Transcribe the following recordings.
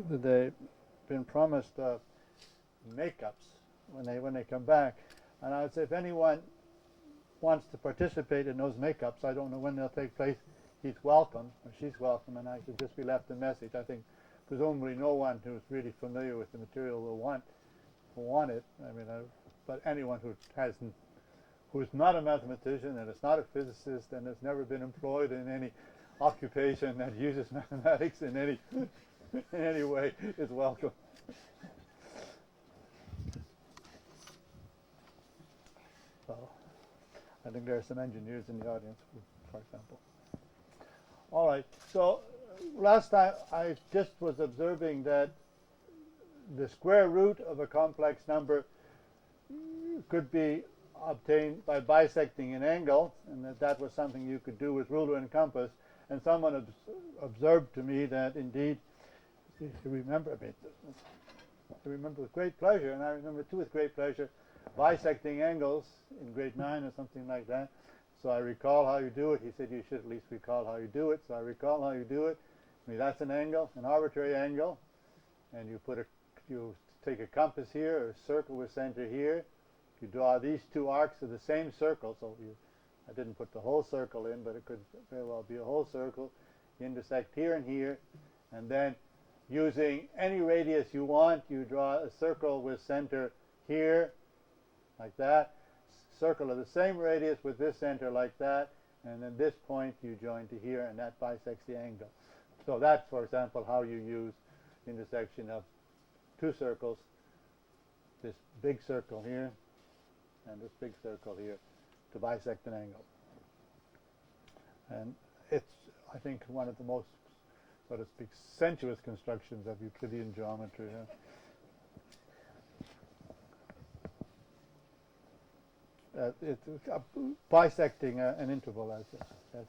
they've been promised makeups when they come back. And I would say if anyone wants to participate in those makeups, I don't know when they'll take place, he's welcome, or she's welcome, and I should just be left a message. I think presumably no one who's really familiar with the material will want it. I mean, but anyone who's not a mathematician and is not a physicist and has never been employed in any occupation that uses mathematics in any way is welcome. So, I think there are some engineers in the audience, for example. All right. So last time I just was observing that the square root of a complex number could be obtained by bisecting an angle, and that was something you could do with ruler and compass. And someone observed to me that indeed, I remember with great pleasure, and I remember too with great pleasure, bisecting angles in grade 9 or something like that. So I recall how you do it. He said you should at least recall how you do it. So I recall how you do it. I mean, that's an angle, an arbitrary angle, and you take a compass here, or a circle with center here. You draw these two arcs of the same circle. So I didn't put the whole circle in, but it could very well be a whole circle. You intersect here and here, and then using any radius you want, you draw a circle with center here, like that. Circle of the same radius with this center like that, and then this point you join to here, and that bisects the angle. So that's, for example, how you use intersection of two circles, this big circle here and this big circle here, to bisect an angle. And it's, I think, one of the most, so to speak, sensuous constructions of Euclidean geometry. It's bisecting an interval has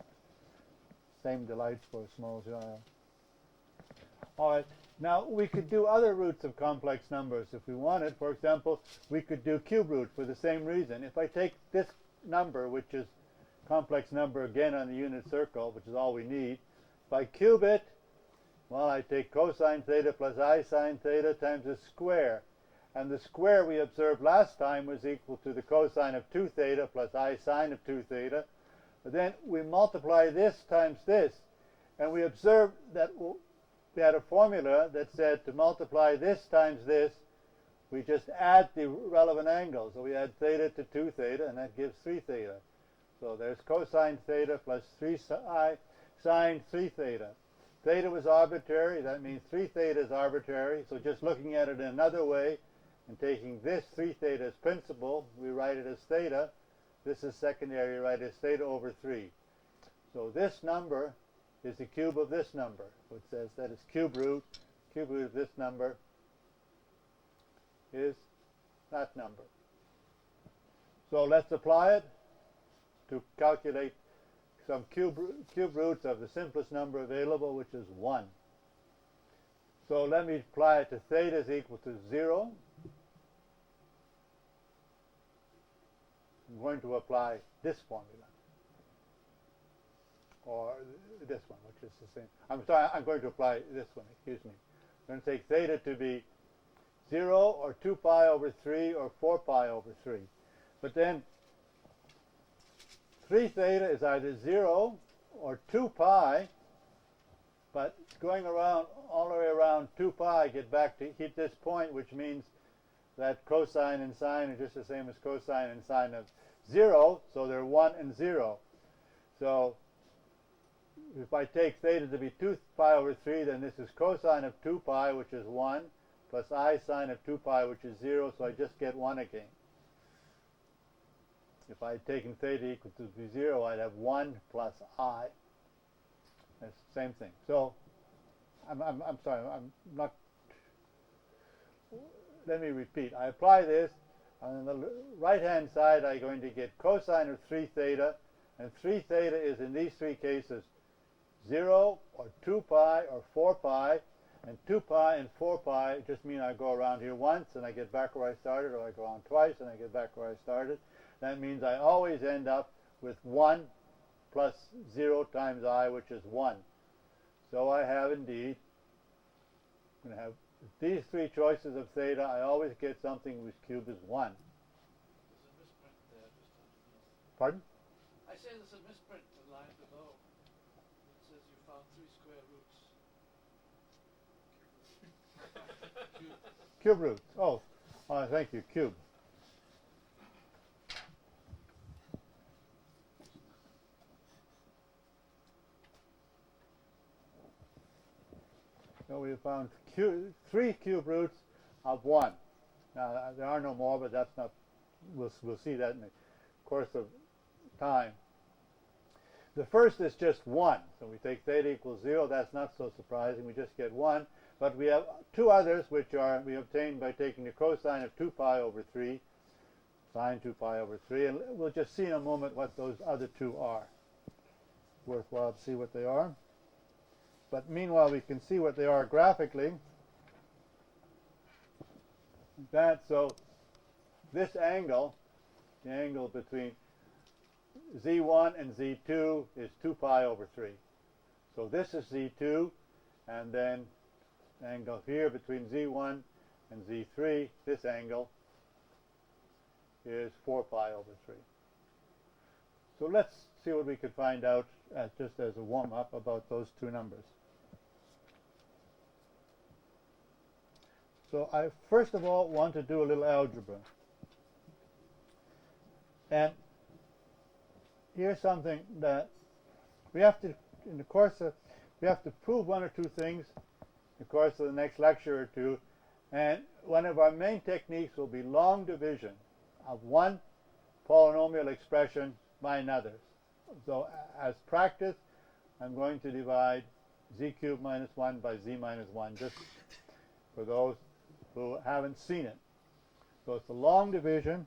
same delights for a small child. All right, now we could do other roots of complex numbers if we wanted. For example, we could do cube root for the same reason. If I take this number, which is complex number again on the unit circle, which is all we need, if I cube it, well, I take cosine theta plus I sine theta times the square. And the square we observed last time was equal to the cosine of 2 theta plus I sine of 2 theta. But then we multiply this times this, and we observed that we had a formula that said to multiply this times this, we just add the relevant angles. So we add theta to 2 theta, and that gives 3 theta. So there's cosine theta plus 3 I sine 3 theta. Theta was arbitrary. That means 3 theta is arbitrary. So just looking at it in another way, and taking this 3 theta as principal, we write it as theta. This is secondary, write it as theta over 3. So this number is the cube of this number. So it says that is cube root of this number is that number. So let's apply it to calculate some cube roots of the simplest number available, which is 1. So let me apply it to theta is equal to 0. I'm going to apply this formula, or this one, which is the same. I'm sorry, I'm going to apply this one, excuse me. I'm going to take theta to be 0 or 2 pi over 3 or 4 pi over 3. But then 3 theta is either 0 or 2 pi, but going around all the way around 2 pi, get back to hit this point, which means that cosine and sine are just the same as cosine and sine of 0, so they're 1 and 0. So if I take theta to be 2 pi over 3, then this is cosine of 2 pi, which is 1, plus I sine of 2 pi, which is 0, so I just get 1 again. If I had taken theta equal to be 0, I'd have 1 plus I. That's the same thing. So I'm sorry, I'm not. Let me repeat. I apply this. On the right-hand side, I'm going to get cosine of 3 theta. And 3 theta is, in these three cases, 0 or 2 pi or 4 pi. And 2 pi and 4 pi just mean I go around here once and I get back where I started, or I go around twice and I get back where I started. That means I always end up with 1 plus 0 times I, which is 1. So I have indeed I'm going to have these three choices of theta. I always get something whose cube is 1. There's a misprint there just underneath. Pardon? I say there's a misprint the line below. It says you found 3 square roots. Cube roots. Oh, thank you. Cube. So we found 3 cube roots of 1. Now there are no more, but that's not. We'll see that in the course of time. The first is just 1. So we take theta equals 0. That's not so surprising. We just get 1. But we have 2 others, which we obtained by taking the cosine of 2 pi over 3, sine 2 pi over 3. And we'll just see in a moment what those other 2 are. Worthwhile to see what they are. But meanwhile, we can see what they are graphically. So this angle, the angle between z1 and z2 is 2 pi over 3. So this is z2, and then the angle here between z1 and z3, this angle is 4 pi over 3. So let's see what we could find out just as a warm-up about those 2 numbers. So I first of all want to do a little algebra. And here's something that we have to, in the course of, we have to prove 1 or 2 things in the course of the next lecture or 2. And one of our main techniques will be long division of one polynomial expression by another. So as practice, I'm going to divide z cubed minus 1 by z minus 1, just for those who haven't seen it. So it's a long division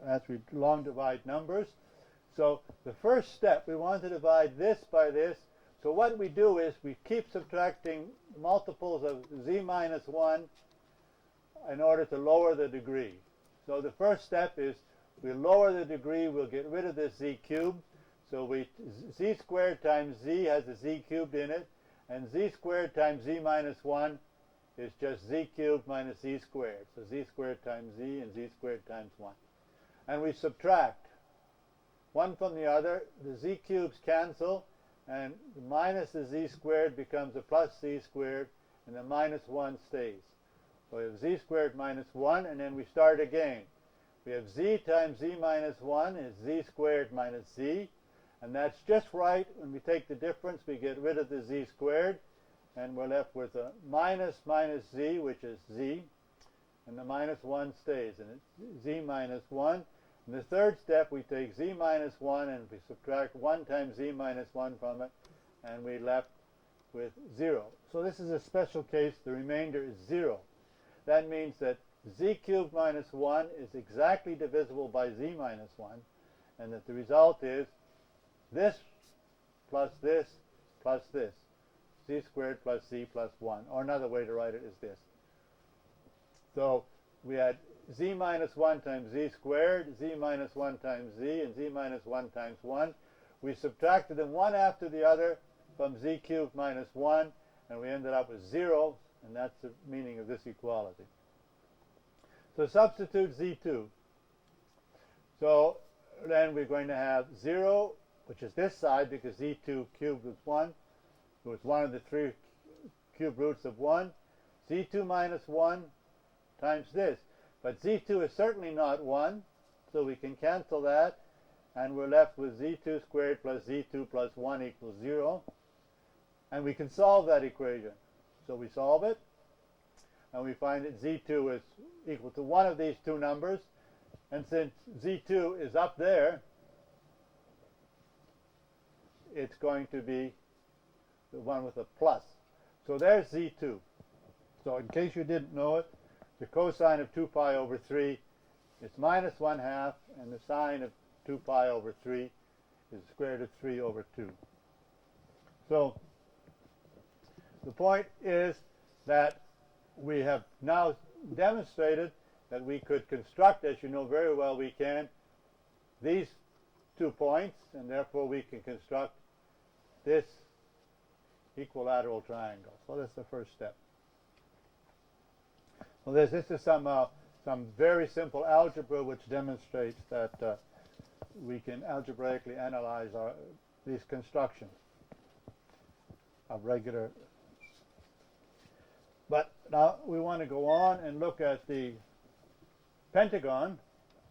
as we long divide numbers. So the first step, we want to divide this by this. So what we do is we keep subtracting multiples of z minus 1 in order to lower the degree. So the first step is we lower the degree, we'll get rid of this z cubed. So z squared times z has a z cubed in it, and z squared times z minus 1 is just z cubed minus z squared. So z squared times z and z squared times 1. And we subtract one from the other. The z cubes cancel, and the minus the z squared becomes a plus z squared, and the minus 1 stays. So we have z squared minus 1, and then we start again. We have z times z minus 1 is z squared minus z, and that's just right. When we take the difference, we get rid of the z squared, and we're left with a minus minus z, which is z, and the minus 1 stays, and it's z minus 1. In the third step, we take z minus 1, and we subtract 1 times z minus 1 from it, and we're left with 0. So this is a special case. The remainder is 0. That means that z cubed minus 1 is exactly divisible by z minus 1, and that the result is this plus this plus this. Z squared plus z plus 1. Or another way to write it is this. So we had z minus 1 times z squared, z minus 1 times z, and z minus 1 times 1. We subtracted them one after the other from z cubed minus 1, and we ended up with 0, and that's the meaning of this equality. So substitute z2. So then we're going to have 0, which is this side, because z2 cubed was 1. It was one of the 3 cube roots of 1. z2 minus 1 times this. But z2 is certainly not 1, so we can cancel that, and we're left with z2 squared plus z2 plus 1 equals 0. And we can solve that equation. So we solve it, and we find that z2 is equal to one of these 2 numbers. And since z2 is up there, it's going to be the one with a plus. So there's z2. So in case you didn't know it, the cosine of 2 pi over 3 is minus 1/2, and the sine of 2 pi over 3 is the square root of 3 over 2. So the point is that we have now demonstrated that we could construct, as you know very well we can, these 2 points, and therefore we can construct this equilateral triangle. So that's the first step. Well, this is some very simple algebra which demonstrates that we can algebraically analyze these constructions of regular. But now we want to go on and look at the pentagon,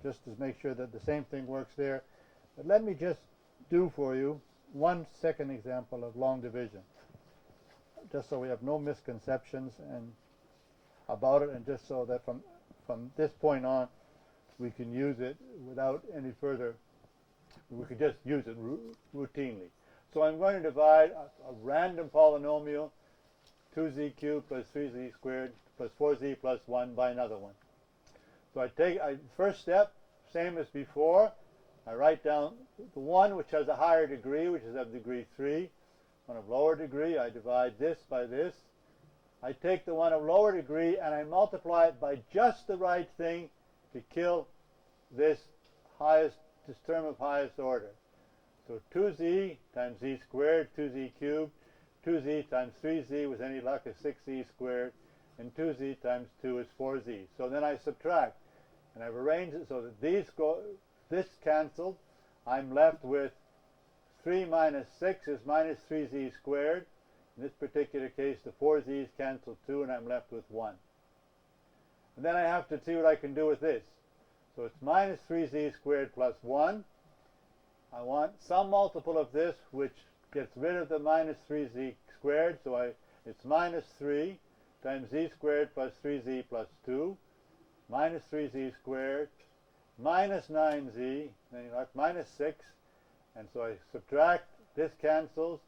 just to make sure that the same thing works there. But let me just do for you one second example of long division, just so we have no misconceptions and about it, and just so that from this point on we can use it without any further, we could just use it routinely. So I'm going to divide a random polynomial, 2z cubed plus 3z squared plus 4z plus 1 by another one. So first step, same as before, I write down the one which has a higher degree, which is of degree 3. One of lower degree, I divide this by this. I take the one of lower degree and I multiply it by just the right thing to kill this term of highest order. So 2z times z squared, 2z cubed, 2z times 3z with any luck is 6z squared, and 2z times 2 is 4z. So then I subtract, and I've arranged it so that this cancelled. I'm left with 3 minus 6 is minus 3z squared. In this particular case, the 4z's cancel 2, and I'm left with 1. And then I have to see what I can do with this. So it's minus 3z squared plus 1. I want some multiple of this which gets rid of the minus 3z squared, so it's minus 3 times z squared plus 3z plus 2, minus 3z squared, minus 9z, then you have minus 6, and so I subtract, this cancels.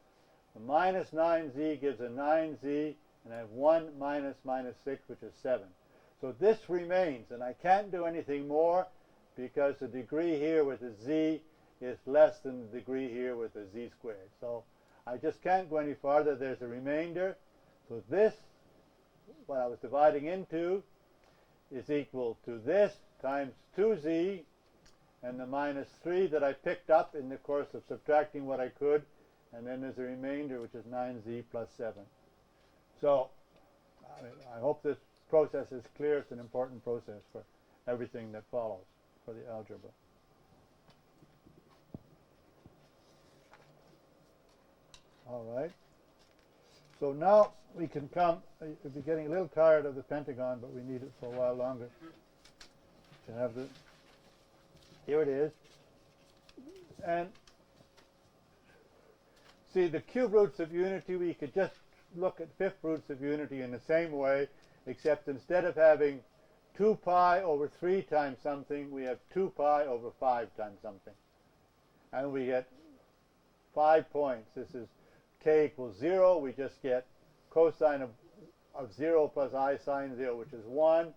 The minus 9z gives a 9z, and I have 1 minus minus 6, which is 7. So this remains, and I can't do anything more because the degree here with a z is less than the degree here with a z squared. So I just can't go any farther. There's a remainder. So this, what I was dividing into, is equal to this times 2z and the minus 3 that I picked up in the course of subtracting what I could, and then there's a remainder which is 9z plus 7. So I hope this process is clear. It's an important process for everything that follows for the algebra. All right. So now we can come, we'll be getting a little tired of the pentagon, but we need it for a while longer to have the, here it is. And see, the cube roots of unity, we could just look at fifth roots of unity in the same way, except instead of having 2 pi over 3 times something, we have 2 pi over 5 times something. And we get 5 points. This is k equals 0. We just get cosine of 0 plus I sine 0, which is 1.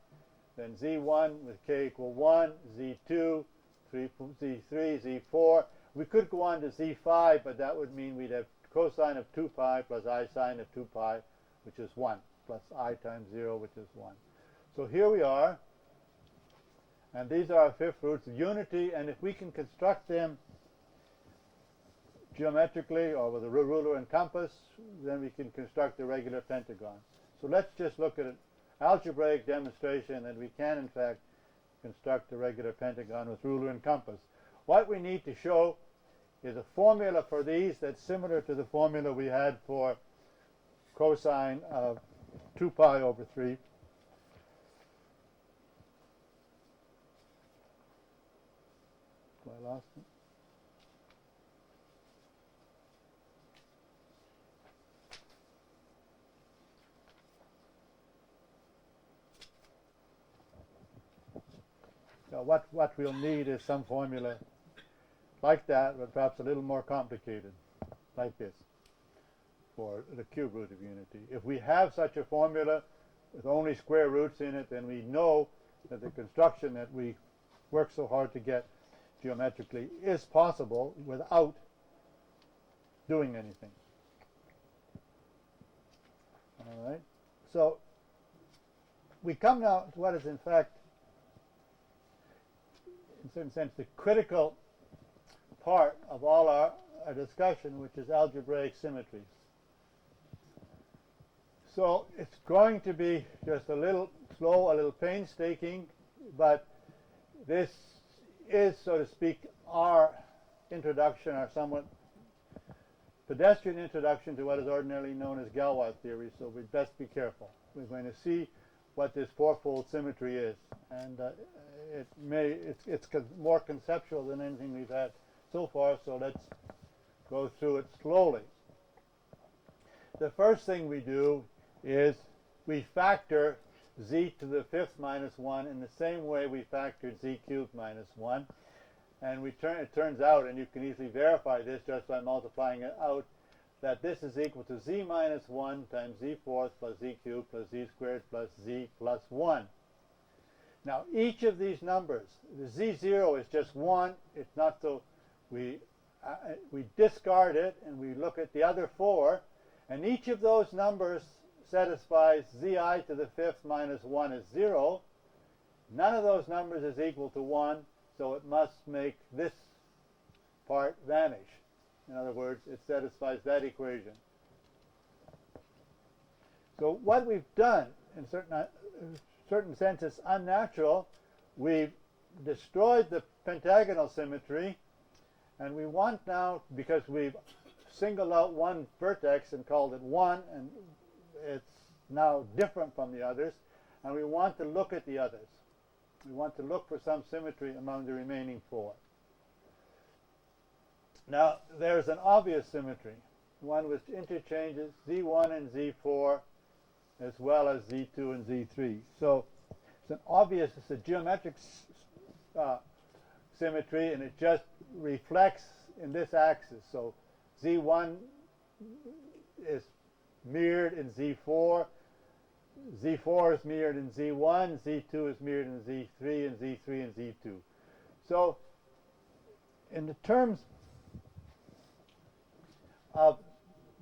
Then z1 with k equal 1, z2, z3, z4. We could go on to z5, but that would mean we'd have cosine of 2 pi plus I sine of 2 pi, which is 1, plus I times 0, which is 1. So here we are, and these are our fifth roots of unity, and if we can construct them geometrically or with a ruler and compass, then we can construct a regular pentagon. So let's just look at an algebraic demonstration that we can in fact construct a regular pentagon with ruler and compass. What we need to show is a formula for these that's similar to the formula we had for cosine of 2 pi over 3. I lost it. So what we'll need is some formula like that, but perhaps a little more complicated, like this, for the cube root of unity. If we have such a formula with only square roots in it, then we know that the construction that we work so hard to get geometrically is possible without doing anything. All right. So we come now to what is in fact, in a certain sense, the critical part of all our discussion, which is algebraic symmetries. So it's going to be just a little slow, a little painstaking, but this is, so to speak, our introduction, our somewhat pedestrian introduction to what is ordinarily known as Galois theory, so we'd best be careful. We're going to see what this fourfold symmetry is, and it's more conceptual than anything we've had so far, so let's go through it slowly. The first thing we do is we factor z to the fifth minus 1 in the same way we factored z cubed minus 1. And it turns out, and you can easily verify this just by multiplying it out, that this is equal to z minus 1 times z fourth plus z cubed plus z squared plus z plus 1. Now, each of these numbers, the z0 is just 1. It's not so, we discard it and we look at the other 4. And each of those numbers satisfies zi to the fifth minus 1 is 0. None of those numbers is equal to 1, so it must make this part vanish. In other words, it satisfies that equation. So what we've done, in certain sense, is unnatural. We've destroyed the pentagonal symmetry, and we want now, because we've singled out one vertex and called it 1, and it's now different from the others, and we want to look at the others. We want to look for some symmetry among the remaining 4. Now, there's an obvious symmetry, one which interchanges z1 and z4 as well as z2 and z3. So it's a geometric symmetry, and it just reflects in this axis. So z1 is mirrored in z4, z4 is mirrored in z1, z2 is mirrored in z3, and z3 in z2. So in the terms of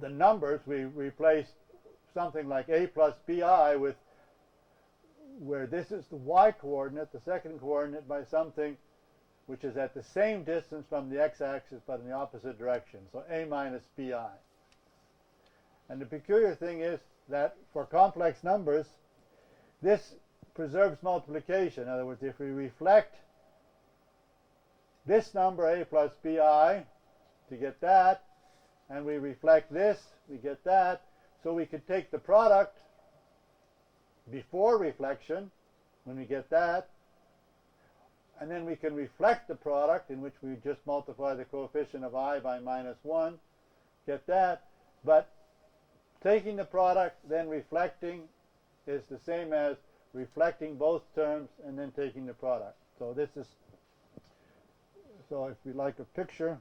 the numbers, we replace something like a plus bi with, where this is the y-coordinate, the second coordinate, by something which is at the same distance from the x-axis but in the opposite direction, so a minus bi. And the peculiar thing is that for complex numbers, this preserves multiplication. In other words, if we reflect this number, a plus bi, to get that, and we reflect this, we get that, so we could take the product before reflection, when we get that, and then we can reflect the product, in which we just multiply the coefficient of I by minus 1, get that, but taking the product, then reflecting, is the same as reflecting both terms and then taking the product. So this is, so if we like a picture,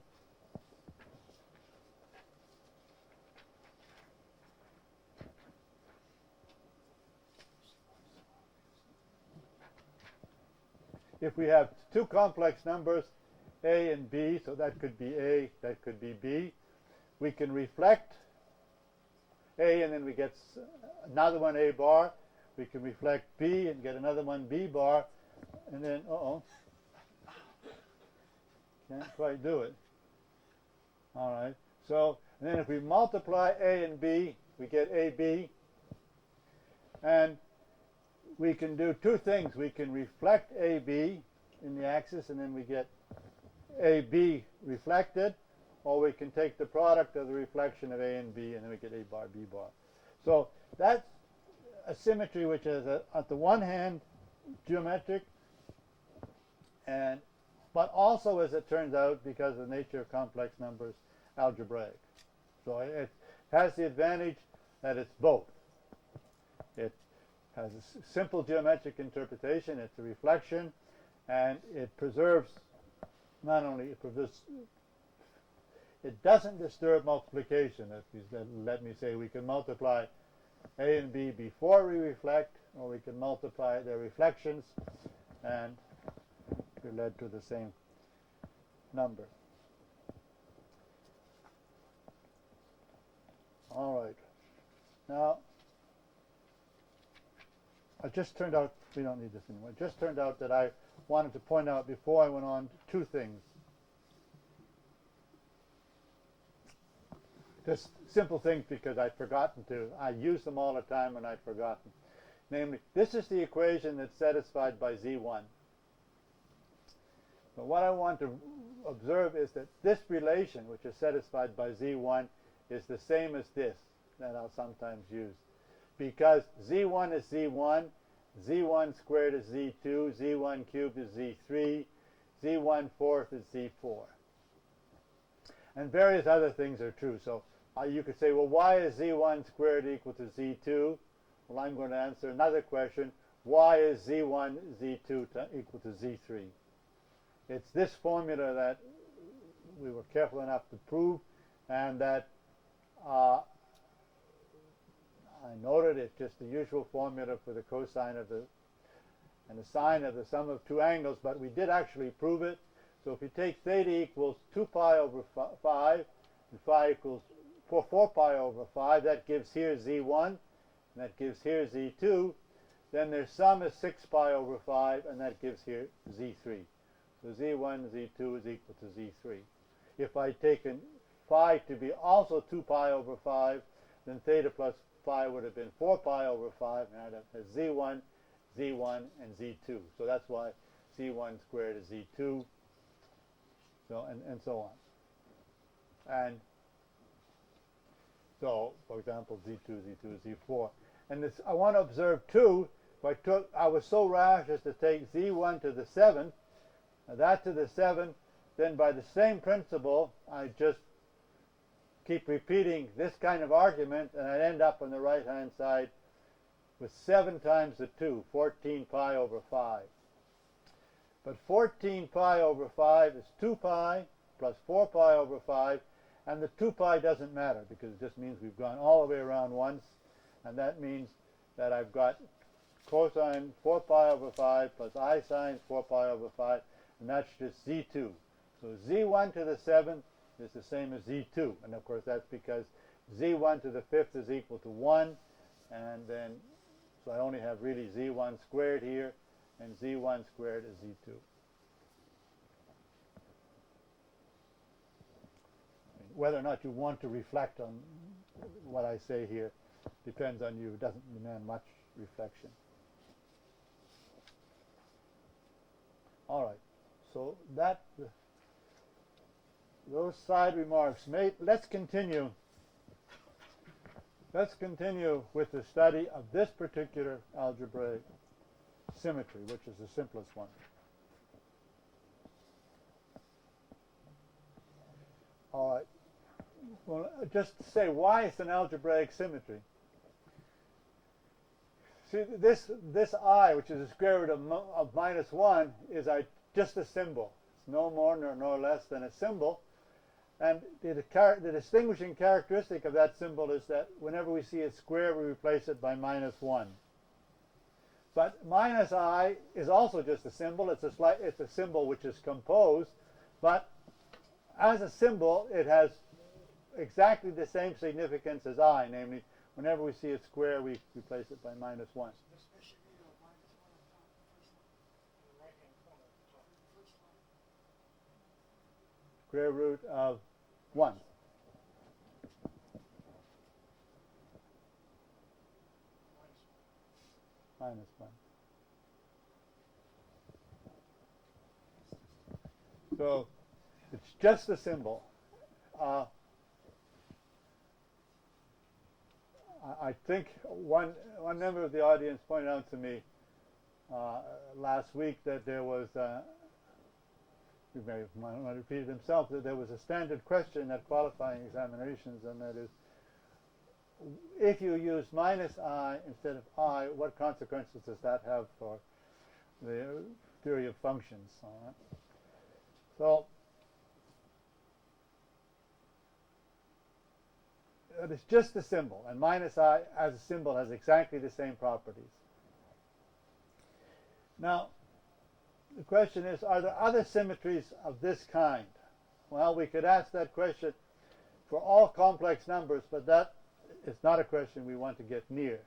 if we have two complex numbers, a and b, so that could be a, that could be b, we can reflect a and then we get another one a bar. We can reflect b and get another one b bar, and then, can't quite do it. All right, so, and then if we multiply a and b, we get ab, and we can do two things. We can reflect AB in the axis, and then we get AB reflected, or we can take the product of the reflection of A and B, and then we get A bar, B bar. So that's a symmetry which is, at the one hand, geometric, but also, as it turns out, because of the nature of complex numbers, algebraic. So it has the advantage that it's both. It has a simple geometric interpretation, it's a reflection, and it preserves, not only it doesn't disturb multiplication. Let me say we can multiply A and B before we reflect, or we can multiply their reflections and be led to the same number. All right. Now, it just turned out, we don't need this anymore. It just turned out that I wanted to point out before I went on two things. Just simple things because I'd forgotten to. I use them all the time and I'd forgotten. Namely, this is the equation that's satisfied by Z1. But what I want to observe is that this relation, which is satisfied by Z1, is the same as this that I'll sometimes use. Because Z1 is Z1, Z1 squared is Z2, Z1 cubed is Z3, Z1 fourth is Z4. And various other things are true. So you could say, well, why is Z1 squared equal to Z2? Well, I'm going to answer another question. Why is Z1 Z2 equal to Z3? It's this formula that we were careful enough to prove, and that I noted it's just the usual formula for the cosine of the and the sine of the sum of two angles, but we did actually prove it. So if you take theta equals 2 pi over 5, and phi equals 4 pi over 5, that gives here Z1, and that gives here Z2. Then their sum is 6 pi over 5, and that gives here Z3. So Z1, Z2 is equal to Z3. If I'd taken phi to be also 2 pi over 5, then theta plus phi would have been 4 pi over 5, and I'd have Z1, Z1, and Z2. So that's why Z1 squared is Z2, so and so on. And so, for example, Z2, Z2, Z4. And this, I want to observe too, I was so rash as to take Z1 to the 7th, that to the 7th, then by the same principle, I just keep repeating this kind of argument, and I'd end up on the right-hand side with 7 times the 2, 14 pi over 5. But 14 pi over 5 is 2 pi plus 4 pi over 5, and the 2 pi doesn't matter because it just means we've gone all the way around once, and that means that I've got cosine 4 pi over 5 plus I sine 4 pi over 5, and that's just Z2. So Z1 to the 7th is the same as Z2, and of course that's because Z1 to the 5th is equal to 1, and then so I only have really Z1 squared here, and Z1 squared is Z2. Whether or not you want to reflect on what I say here depends on you. It doesn't demand much reflection. All right. So those side remarks made. Let's continue. Let's continue with the study of this particular algebraic symmetry, which is the simplest one. All right. Well, just to say why it's an algebraic symmetry. See, this I, which is the square root of minus 1, is just a symbol. It's no more nor less than a symbol. And the distinguishing characteristic of that symbol is that whenever we see a square, we replace it by minus 1. But minus I is also just a symbol. It's a symbol which is composed, but as a symbol, it has exactly the same significance as I, namely, whenever we see a square, we replace it by minus 1. Square root of 1. Minus 1. So it's just a symbol. I think one member of the audience pointed out to me last week that there was, he may have repeated himself, that there was a standard question at qualifying examinations, and that is, if you use minus I instead of I, what consequences does that have for the theory of functions? All right. So it's just a symbol, and minus I as a symbol has exactly the same properties. Now, the question is, are there other symmetries of this kind? Well, we could ask that question for all complex numbers, but that is not a question we want to get near.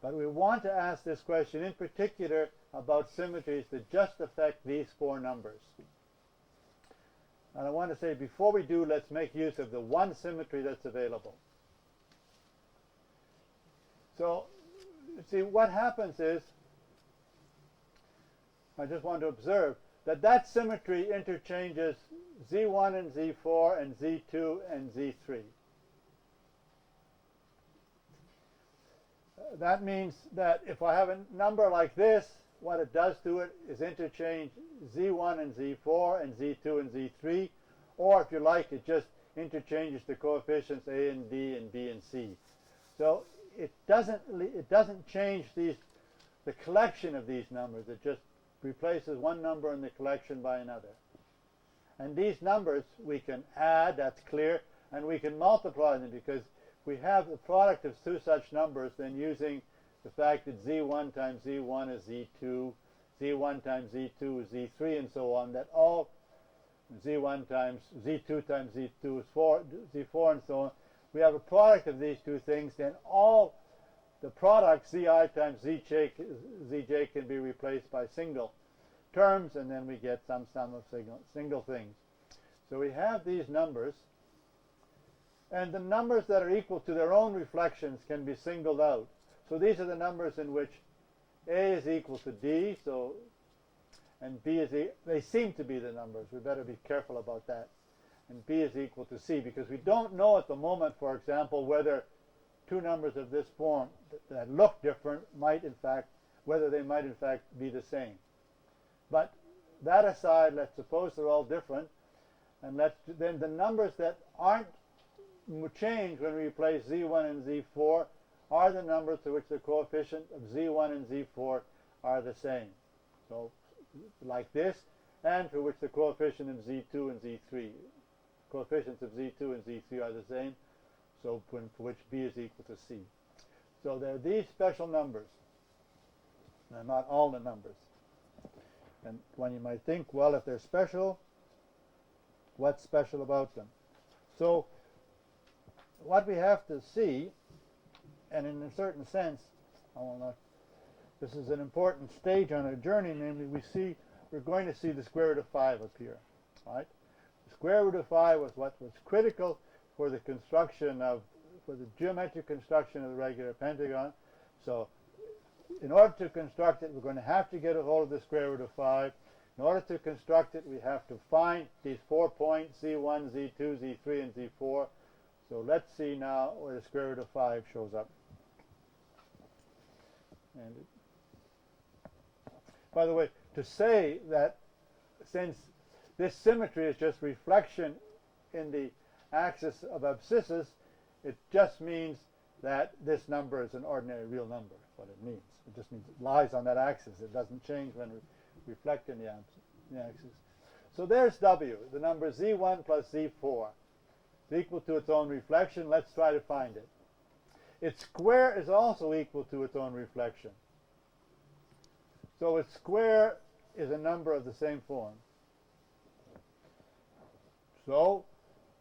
But we want to ask this question in particular about symmetries that just affect these 4 numbers. And I want to say, before we do, let's make use of the one symmetry that's available. So, see, what happens is, I just want to observe that that symmetry interchanges Z1 and Z4 and Z2 and Z3. That means that if I have a number like this, what it does to it is interchange Z1 and Z4 and Z2 and Z3, or if you like, it just interchanges the coefficients A and D and B and C. So it doesn't change the collection of these numbers. It just replaces one number in the collection by another. And these numbers we can add, that's clear, and we can multiply them because we have the product of two such numbers, then using the fact that Z1 times Z1 is Z2, Z1 times Z2 is Z3, and so on, that all Z1 times Z2 times Z2 is Z4, and so on. We have a product of these two things, then all the product Zi times Zj can be replaced by single terms, and then we get some sum of single things. So we have these numbers, and the numbers that are equal to their own reflections can be singled out. So these are the numbers in which A is equal to D, so, and B is they seem to be the numbers. We better be careful about that. And B is equal to C, because we don't know at the moment, for example, whether two numbers of this form that look different whether they might in fact be the same. But that aside, let's suppose they're all different, and then the numbers that aren't change when we replace Z1 and Z4 are the numbers to which the coefficient of Z1 and Z4 are the same. So like this, and for which the coefficient of Z2 and Z3, coefficients of Z2 and Z3 are the same, so for which B is equal to C. So there are these special numbers. They're not all the numbers. And when you might think, well, if they're special, what's special about them? So what we have to see, and in a certain sense, this is an important stage on our journey, namely we're going to see the square root of 5 up here. Right? The square root of 5 was what was critical for the geometric construction of the regular pentagon. So in order to construct it, we're going to have to get a hold of the square root of 5. In order to construct it, we have to find these 4 points, Z1, Z2, Z3, and Z4. So let's see now where the square root of 5 shows up. And by the way, to say that since this symmetry is just reflection in the axis of abscissas, it just means that this number is an ordinary real number. That's what it means. It just means it lies on that axis. It doesn't change when we reflect in the axis. So there's W, the number Z1 plus Z4. It's equal to its own reflection. Let's try to find it. Its square is also equal to its own reflection. So its square is a number of the same form. So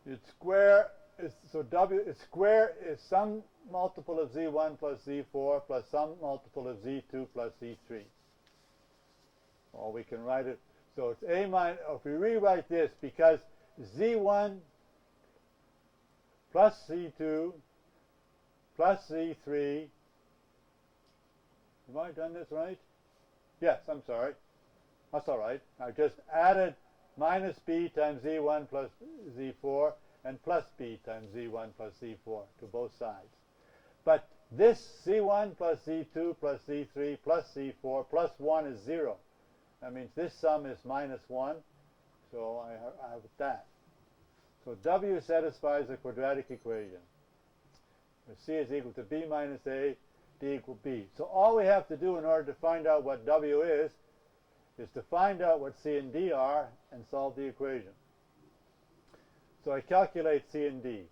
its square is its square is some multiple of Z1 plus Z4 plus some multiple of Z2 plus Z3. Or we can write it, so it's A minus, if we rewrite this, because Z1 plus Z2 plus Z3, have I done this right? Yes, I'm sorry. That's all right. I just added minus B times Z1 plus Z4 and plus B times Z1 plus Z4 to both sides. But this Z1 plus Z2 plus Z3 plus Z4 plus 1 is 0. That means this sum is minus 1, so I have that. So W satisfies the quadratic equation. C is equal to B minus A, D equal B. So all we have to do in order to find out what W is to find out what C and D are and solve the equation. So I calculate C and D.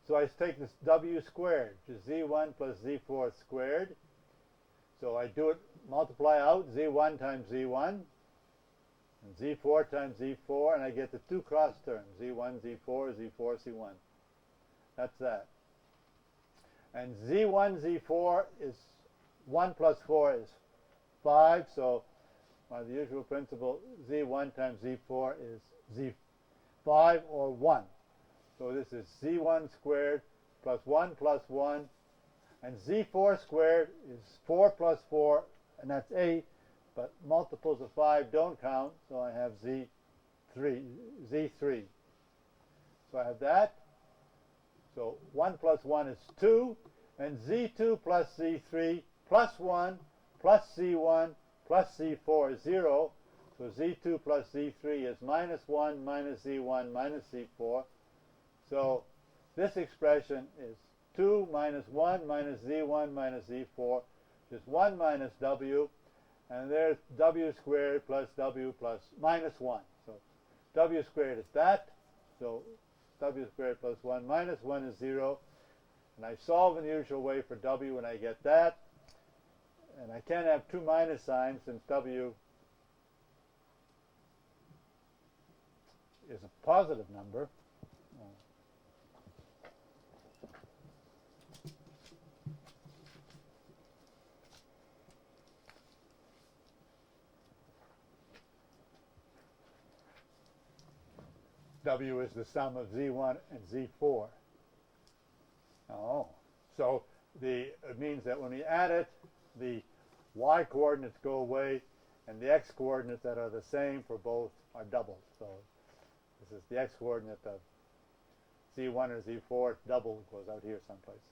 So I take this W squared, which is Z1 plus Z4 squared. So I do it, multiply out Z1 times Z1, and Z4 times Z4, and I get the two cross terms, Z1, Z4, Z4, C1. That's that. And Z1, Z4 is 1 plus 4 is 5, so by the usual principle, Z1 times Z4 is Z5 or 1. So this is Z1 squared plus 1 And z4 squared is 4 plus 4, and that's 8, but multiples of 5 don't count, so I have z3. So I have that. So 1 plus 1 is 2, and z2 plus z3 plus 1 plus z1 plus z4 is 0. So z2 plus z3 is minus 1 minus z1 minus z4. So this expression is 2 minus 1 minus z1 minus z4, just 1 minus w, and there's w squared plus w plus minus 1. So w squared is that. So w squared plus 1 minus 1 is 0. And I solve in the usual way for w, and I get that. And I can't have two minus signs since w is a positive number. W is the sum of z1 and z4. Oh, so it means that when we add it, the y coordinates go away, and the x coordinates that are the same for both are doubled. So this is the x coordinate of z1 or z4, double goes out here someplace.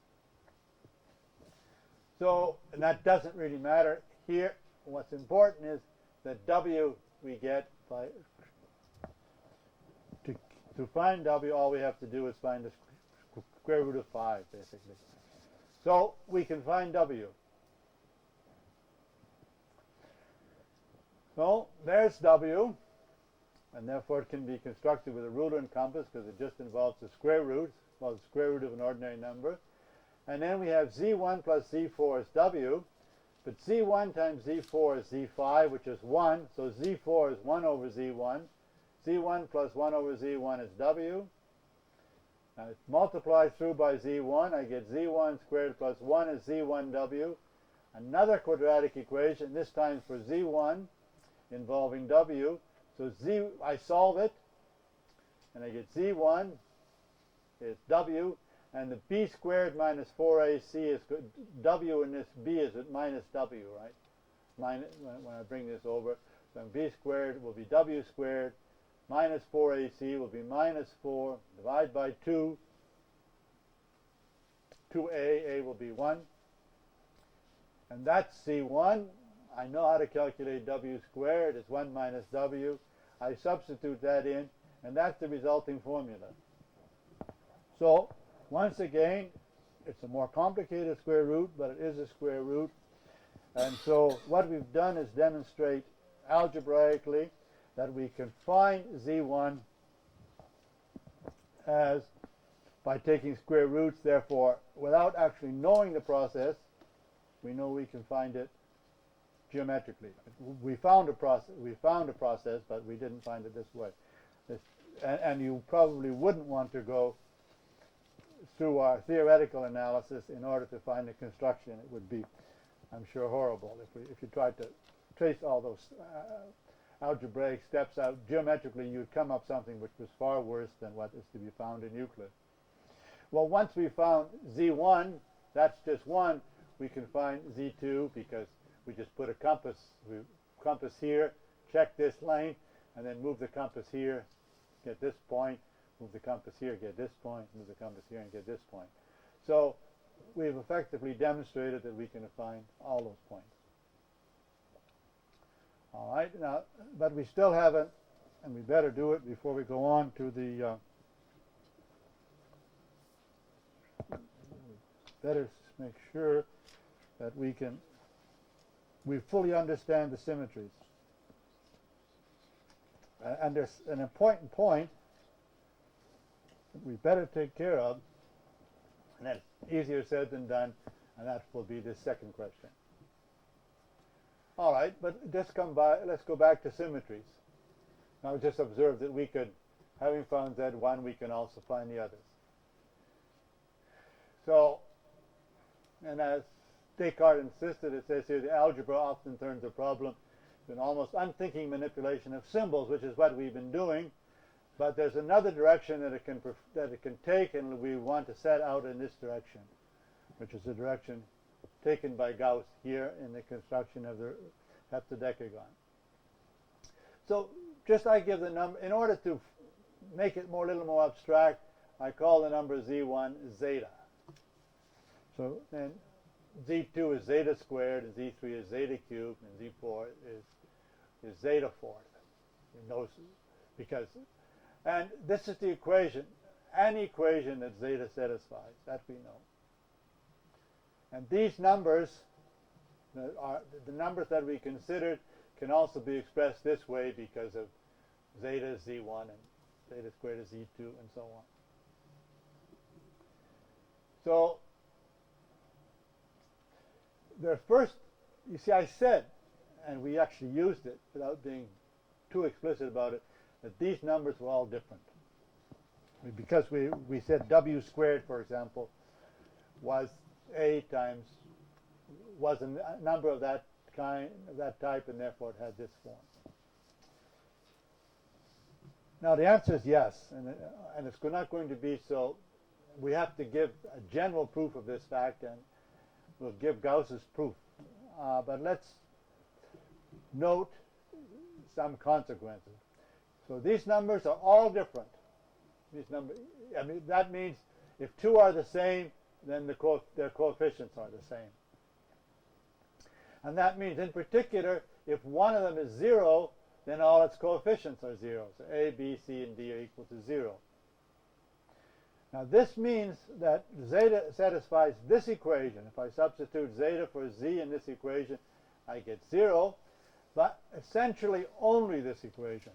So, and that doesn't really matter here. What's important is that w we get by to find w, all we have to do is find the square root of 5, basically. So we can find w. So there's w, and therefore it can be constructed with a ruler and compass because it just involves the square root, well, the square root of an ordinary number. And then we have z1 plus z4 is w, but z1 times z4 is z5, which is 1, so z4 is 1 over z1. z1 plus 1 over z1 is w. Now it's multiplied through by z1. I get z1 squared plus 1 is z1w. Another quadratic equation, this time for z1 involving w. So I solve it, and I get z1 is w, and the b squared minus 4ac is w, and this b is at minus w, right? Minus, when I bring this over, so b squared will be w squared, minus 4ac will be minus 4, divide by 2, 2a, a will be 1. And that's c1. I know how to calculate w squared. It's 1 minus w. I substitute that in, and that's the resulting formula. So, once again, it's a more complicated square root, but it is a square root. And so what we've done is demonstrate algebraically that we can find z1 as by taking square roots. Therefore, without actually knowing the process, we know we can find it geometrically. We found a process, but we didn't find it this way. And you probably wouldn't want to go through our theoretical analysis in order to find the construction. It would be, I'm sure, horrible if you tried to trace all those algebraic steps out geometrically. You'd come up something which was far worse than what is to be found in Euclid. Well, once we found z1, that's just 1, we can find z2 because we just put a compass here, check this length, and then move the compass here, get this point, move the compass here, get this point, move the compass here, and get this point. So we've effectively demonstrated that we can find all those points. All right, now, but we still haven't, and we better do it before we go on to the, better make sure that we fully understand the symmetries. And there's an important point that we better take care of, and that's easier said than done, and that will be the second question. All right, but let's go back to symmetries. Now just observe that we could, having found Z1, we can also find the others. So, and as Descartes insisted, it says here the algebra often turns a problem to an almost unthinking manipulation of symbols, which is what we've been doing. But there's another direction that it can take, and we want to set out in this direction. which is the direction taken by Gauss here in the construction of the heptadecagon. So just I give the number, in order to make it a little more abstract, I call the number Z1 zeta. So then Z2 is zeta squared, and Z3 is zeta cubed, and Z4 is zeta fourth. Because, and this is the equation, an equation that zeta satisfies, that we know. And these numbers, are the numbers that we considered, can also be expressed this way because of zeta is Z1 and zeta squared is Z2 and so on. So the first, you see, I said, and we actually used it without being too explicit about it, that these numbers were all different. Because we said W squared, for example, was a number of that kind, of that type, and therefore it had this form. Now the answer is yes, and it's not going to be so. We have to give a general proof of this fact, and we'll give Gauss's proof. But let's note some consequences. So these numbers are all different. These numbers, I mean, that means if two are the same, then their coefficients are the same. And that means, in particular, if one of them is 0, then all its coefficients are 0. So A, B, C, and D are equal to 0. Now this means that zeta satisfies this equation. If I substitute zeta for Z in this equation, I get 0, but essentially only this equation,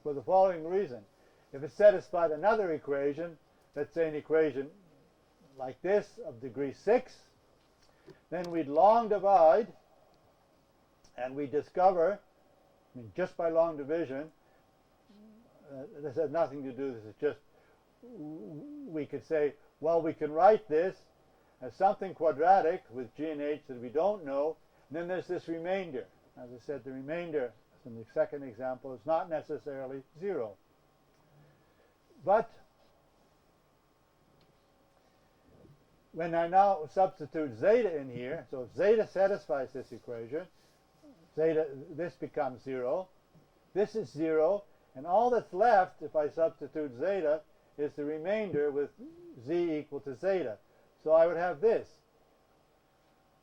for the following reason. If it satisfied another equation, let's say an equation like this of degree 6, then we'd long divide, and we discover, I mean, just by long division, this has nothing to do, this is just, we could say, well, we can write this as something quadratic with G and H that we don't know, and then there's this remainder. As I said, the remainder in the second example is not necessarily 0. But when I now substitute zeta in here, so if zeta satisfies this equation, zeta, this becomes 0, this is 0, and all that's left, if I substitute zeta, is the remainder with z equal to zeta. So I would have this.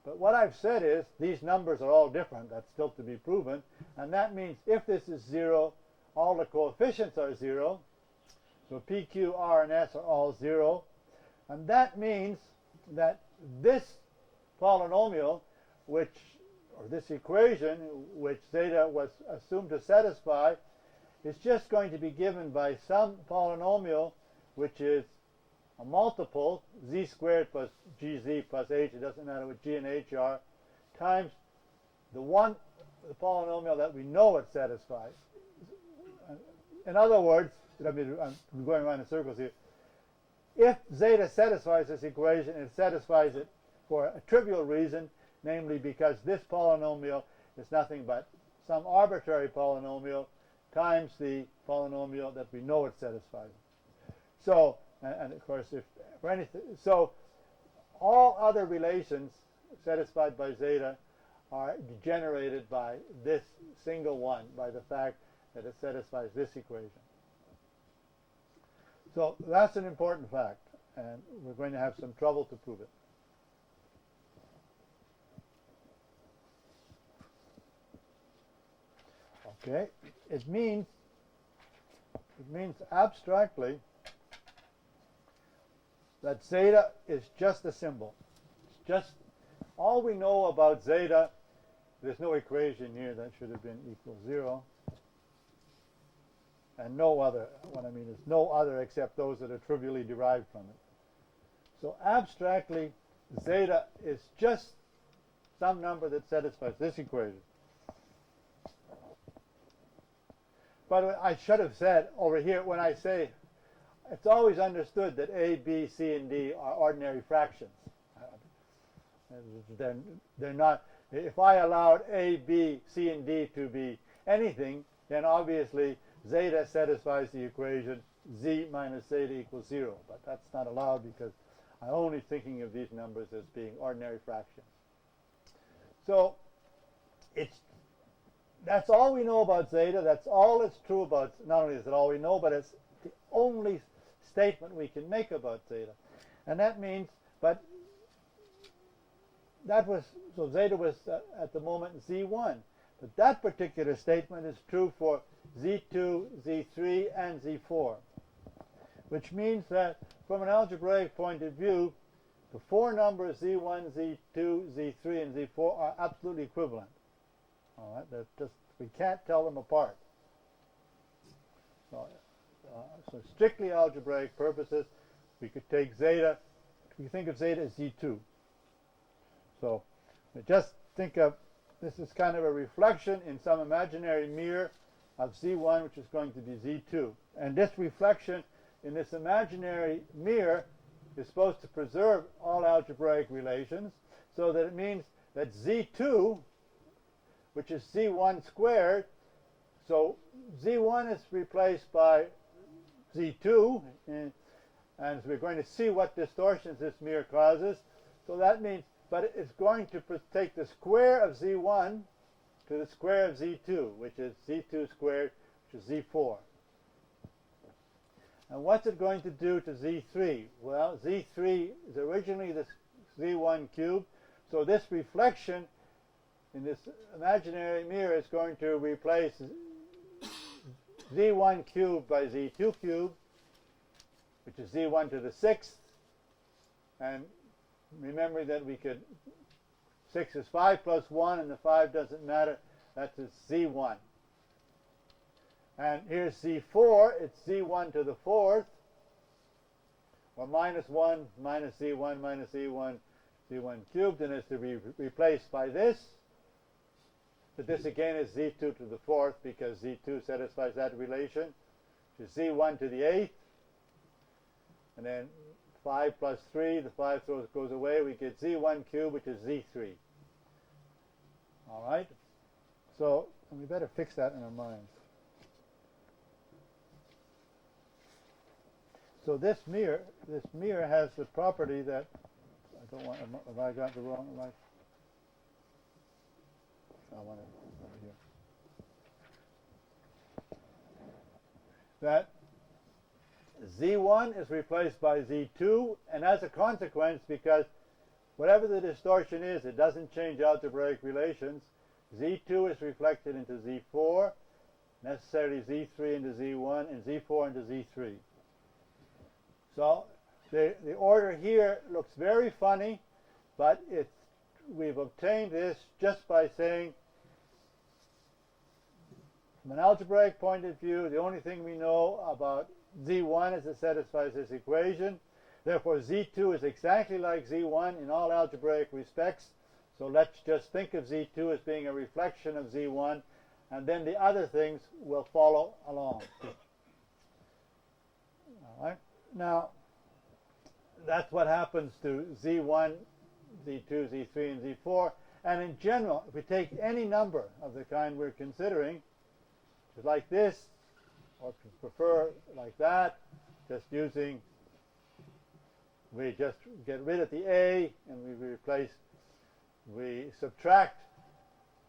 But what I've said is these numbers are all different. That's still to be proven. And that means if this is 0, all the coefficients are 0. So P, Q, R, and S are all 0. And that means that this polynomial, or this equation, which zeta was assumed to satisfy, is just going to be given by some polynomial which is a multiple, z squared plus gz plus h, it doesn't matter what g and h are, times the polynomial that we know it satisfies. In other words, I mean, I'm going around in circles here. If zeta satisfies this equation, it satisfies it for a trivial reason, namely because this polynomial is nothing but some arbitrary polynomial times the polynomial that we know it satisfies. So, and of course, if for anything, so all other relations satisfied by zeta are generated by this single one, by the fact that it satisfies this equation. So that's an important fact, and we're going to have some trouble to prove it. Okay, it means abstractly that zeta is just a symbol. It's just all we know about zeta. There's no equation here that should have been equal 0. And no other, what I mean is no other except those that are trivially derived from it. So abstractly, zeta is just some number that satisfies this equation. By the way, I should have said over here, when I say, it's always understood that A, B, C, and D are ordinary fractions. They're not, if I allowed A, B, C, and D to be anything, then obviously zeta satisfies the equation z minus zeta equals 0. But that's not allowed because I'm only thinking of these numbers as being ordinary fractions. So that's all we know about zeta. That's all that's true about, not only is it all we know, but it's the only statement we can make about zeta. And that means, but that was, so zeta was at the moment z1. But that particular statement is true for z2, z3, and z4, which means that from an algebraic point of view, the four numbers z1, z2, z3, and z4 are absolutely equivalent. All right, they're just, we can't tell them apart. So strictly algebraic purposes, we could take zeta, we think of zeta as z2. So we just think of, this is kind of a reflection in some imaginary mirror of z1, which is going to be z2. And this reflection in this imaginary mirror is supposed to preserve all algebraic relations, so that it means that z2, which is z1 squared, so z1 is replaced by z2, and we're going to see what distortions this mirror causes. So that means, but it's going to take the square of z1 to the square of z2, which is z2 squared, which is z4. And what's it going to do to z3? Well, z3 is originally the z1 cubed, so this reflection in this imaginary mirror is going to replace z1 cubed by z2 cubed, which is z1 to the 6th. And remember that we could, 6 is 5 plus 1, and the 5 doesn't matter. That's z1. And here's z4. It's z1 to the 4th, or minus 1 minus z1 minus z1 cubed, and it's to be replaced by this. But this again is z2 to the 4th, because z2 satisfies that relation, which is z1 to the 8th. And then 5 plus 3, the 5 goes away. We get z1 cubed, which is z3. All right? So we better fix that in our minds. So this mirror has the property that, I don't want, have I got the wrong, I want it over here. That z1 is replaced by z2, and as a consequence, because whatever the distortion is, it doesn't change algebraic relations, z2 is reflected into z4, necessarily z3 into z1, and z4 into z3. So the order here looks very funny, but we've obtained this just by saying, from an algebraic point of view, the only thing we know about z1 is it satisfies this equation. Therefore, z2 is exactly like z1 in all algebraic respects. So let's just think of z2 as being a reflection of z1, and then the other things will follow along. All right. Now, that's what happens to z1, z2, z3, and z4. And in general, if we take any number of the kind we're considering, just like this, or if you prefer like that, just using, we just get rid of the a, and we subtract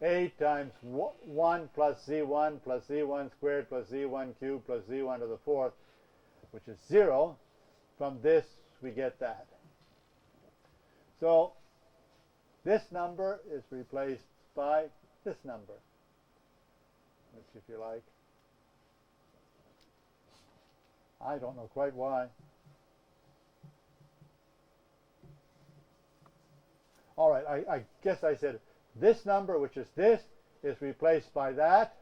a times 1 plus z1 squared plus z1 cubed plus z1 to the 4th, which is 0. From this, we get that. So this number is replaced by this number, which, if you like, I don't know quite why. All right, I guess I said this number, which is this, is replaced by that.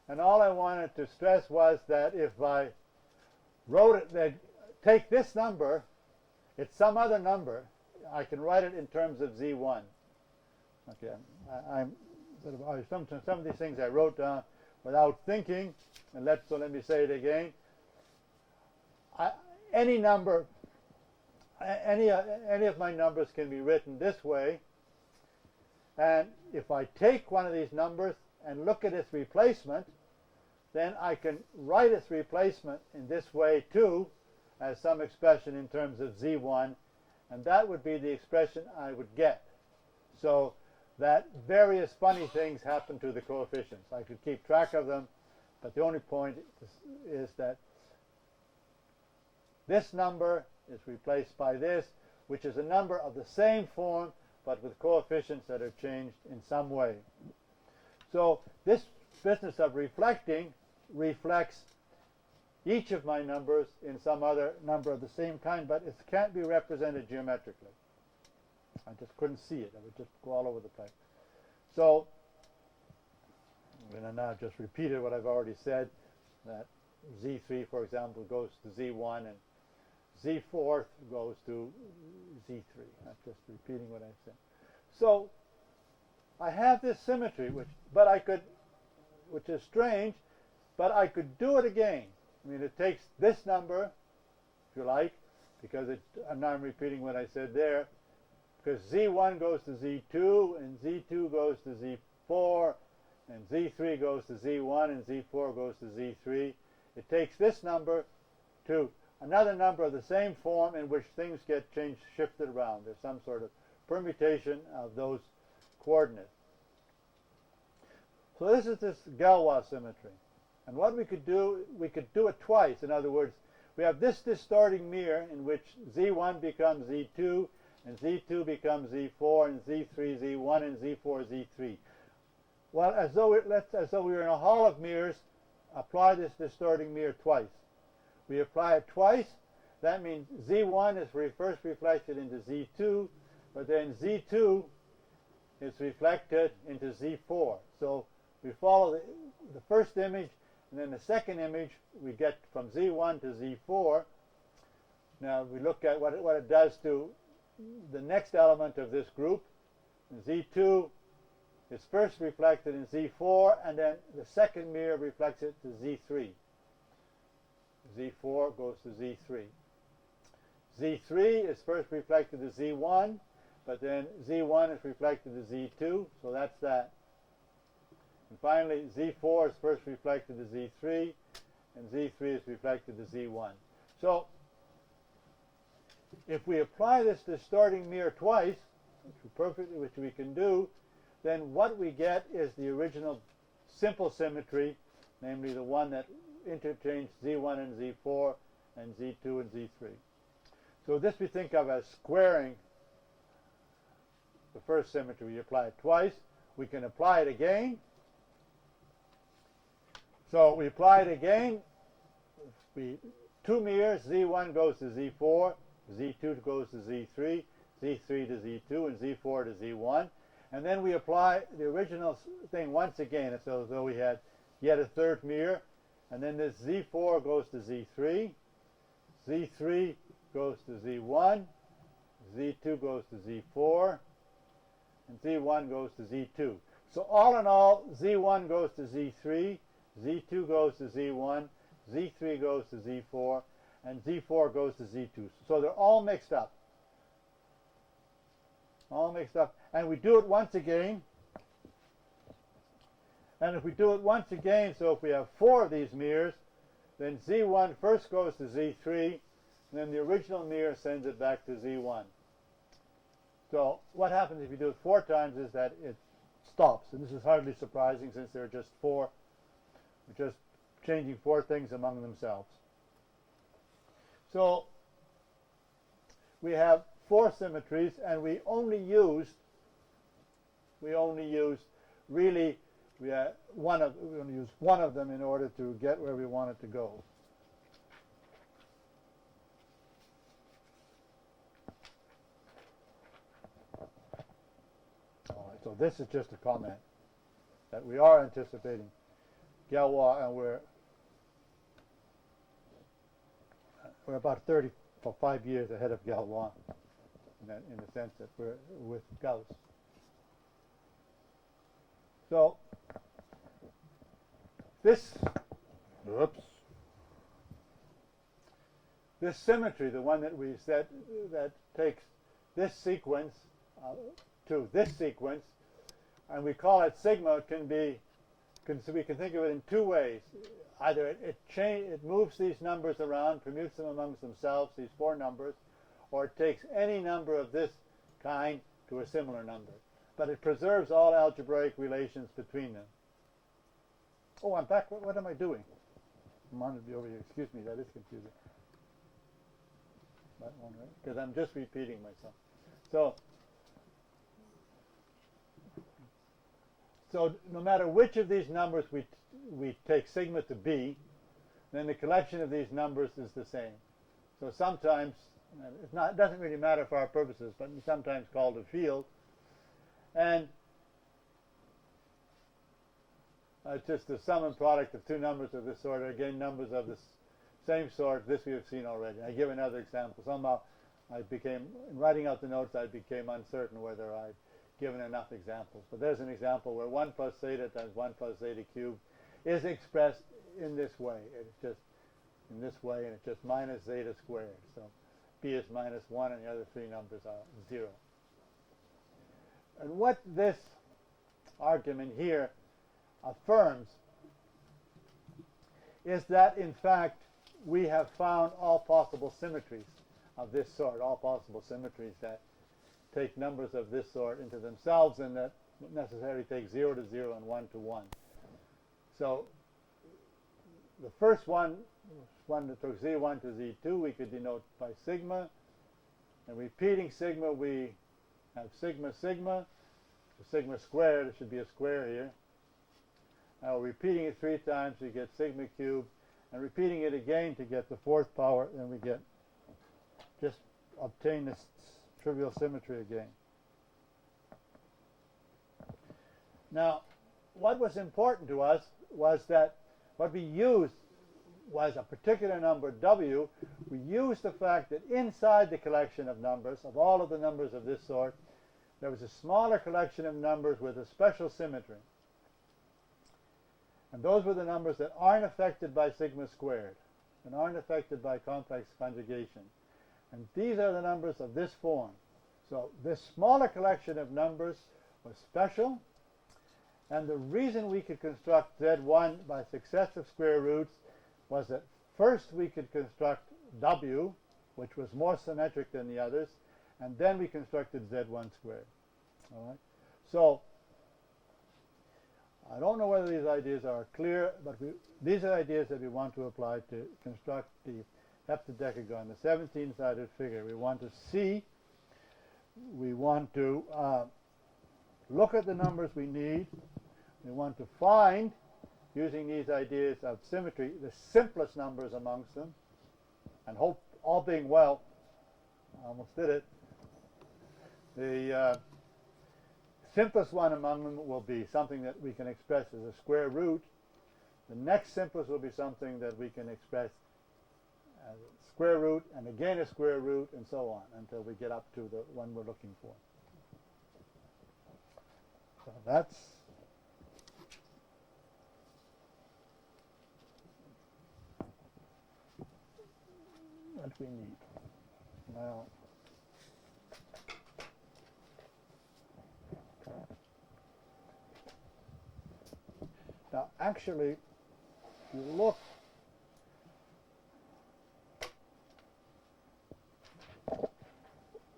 And all I wanted to stress was that if I wrote it, that take this number, it's some other number, I can write it in terms of z1. Okay, some of these things I wrote down without thinking, and let me say it again. Any number, any of my numbers can be written this way, and if I take one of these numbers and look at its replacement, then I can write its replacement in this way too, as some expression in terms of z1, and that would be the expression I would get. So that various funny things happen to the coefficients. I could keep track of them, but the only point is that this number is replaced by this, which is a number of the same form, but with coefficients that are changed in some way. So this business of reflecting reflects each of my numbers in some other number of the same kind, but it can't be represented geometrically. I just couldn't see it. It would just go all over the place. So I'm going to now just repeat what I've already said, that z3, for example, goes to z1, and z4 goes to z3. I'm just repeating what I said. So I have this symmetry, which is strange, but I could do it again. I mean, it takes this number, if you like, because I'm repeating what I said there, because z1 goes to z2, and z2 goes to z4, and z3 goes to z1, and z4 goes to z3. It takes this number to another number of the same form in which things get shifted around. There's some sort of permutation of those coordinates. So this is this Galois symmetry. And what we could do it twice. In other words, we have this distorting mirror in which z1 becomes z2, and z2 becomes z4, and z3 z1, and z4 z3. Well, as though we were in a hall of mirrors, apply this distorting mirror twice. We apply it twice. That means z1 is first reflected into z2, but then z2 is reflected into z4. So we follow the first image, and then the second image we get from z1 to z4. Now we look at what it does to the next element of this group. z2 is first reflected in z4, and then the second mirror reflects it to z3. z4 goes to z3. z3 is first reflected to z1, but then z1 is reflected to z2, so that's that. And finally, z4 is first reflected to z3, and z3 is reflected to z1. So if we apply this distorting mirror twice, which we can do, then what we get is the original simple symmetry, namely the one that interchanged z1 and z4 and z2 and z3. So this we think of as squaring the first symmetry. We apply it twice. We can apply it again. So we apply it again. Two mirrors, z1 goes to z4, z2 goes to z3, z3 to z2, and z4 to z1. And then we apply the original thing once again. It's as though we had yet a third mirror. And then this z4 goes to z3, z3 goes to z1, z2 goes to z4, and z1 goes to z2. So all in all, z1 goes to z3, z2 goes to z1, z3 goes to z4, and z4 goes to z2. So they're all mixed up. All mixed up. And we do it once again. And if we do it once again, so if we have 4 of these mirrors, then z1 first goes to z3, and then the original mirror sends it back to z1. So what happens if you do it 4 times is that it stops. And this is hardly surprising since there are just 4. We're just changing 4 things among themselves. So we have 4 symmetries, and we only used really we only used one of them in order to get where we wanted to go. All right, so this is just a comment that we are anticipating Galois, and we're about 35 years ahead of Galois in the sense that we're with Gauss. So this symmetry, the one that we said that takes this sequence to this sequence, and we call it sigma, can be we can think of it in two ways. Either it moves these numbers around, permutes them amongst themselves, these four numbers, or it takes any number of this kind to a similar number. But it preserves all algebraic relations between them. Oh, I'm back. What am I doing? I'm on to be over here. Excuse me, that is confusing. That one, right? Because I'm just repeating myself. So no matter which of these numbers we take sigma to be, then the collection of these numbers is the same. So sometimes, it doesn't really matter for our purposes, but it's sometimes called a field. And it's just the sum and product of two numbers of this sort, or again numbers of this same sort. This we have seen already. I give another example. Somehow in writing out the notes, I became uncertain whether I'd given enough examples. But there's an example where 1 plus zeta times 1 plus zeta cubed is expressed in this way. It's just in this way, and it's just minus zeta squared. So b is minus 1, and the other three numbers are 0. And what this argument here affirms is that, in fact, we have found all possible symmetries of this sort, all possible symmetries that take numbers of this sort into themselves and that necessarily take 0 to 0 and 1 to 1. So the first one that took z1 to z2, we could denote by sigma. And repeating sigma, we have sigma sigma. So sigma squared, it should be a square here. Now repeating it 3 times, we get sigma cubed. And repeating it again to get the 4th power, then we get, just obtain this trivial symmetry again. Now, what was important to us was that what we used was a particular number w. We used the fact that inside the collection of numbers, of all of the numbers of this sort, there was a smaller collection of numbers with a special symmetry. And those were the numbers that aren't affected by sigma squared and aren't affected by complex conjugation. And these are the numbers of this form. So this smaller collection of numbers was special. And the reason we could construct Z1 by successive square roots was that first we could construct W, which was more symmetric than the others, and then we constructed Z1 squared. All right? So I don't know whether these ideas are clear, but these are ideas that we want to apply to construct the heptadecagon, the 17-sided figure. We want to see, we want to look at the numbers we need. We want to find, using these ideas of symmetry, the simplest numbers amongst them, and hope, all being well, I almost did it, the simplest one among them will be something that we can express as a square root. The next simplest will be something that we can express as a square root, and again a square root, and so on, until we get up to the one we're looking for. So that's what we need. Now actually, if you look,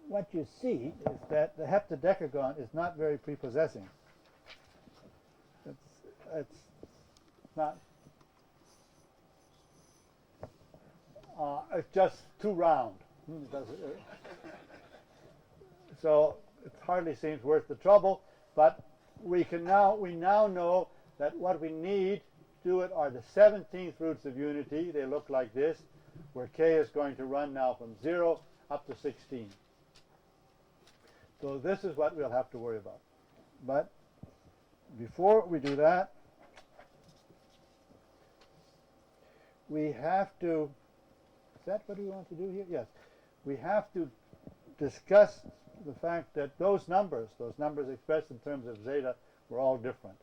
what you see is that the heptadecagon is not very prepossessing. It's not. It's just too round. So it hardly seems worth the trouble. But we now know that what we need to do it are the 17th roots of unity. They look like this, where k is going to run now from 0 up to 16. So this is what we'll have to worry about. But before we do that, we have to, is that what we want to do here? Yes. We have to discuss the fact that those numbers expressed in terms of zeta, were all different.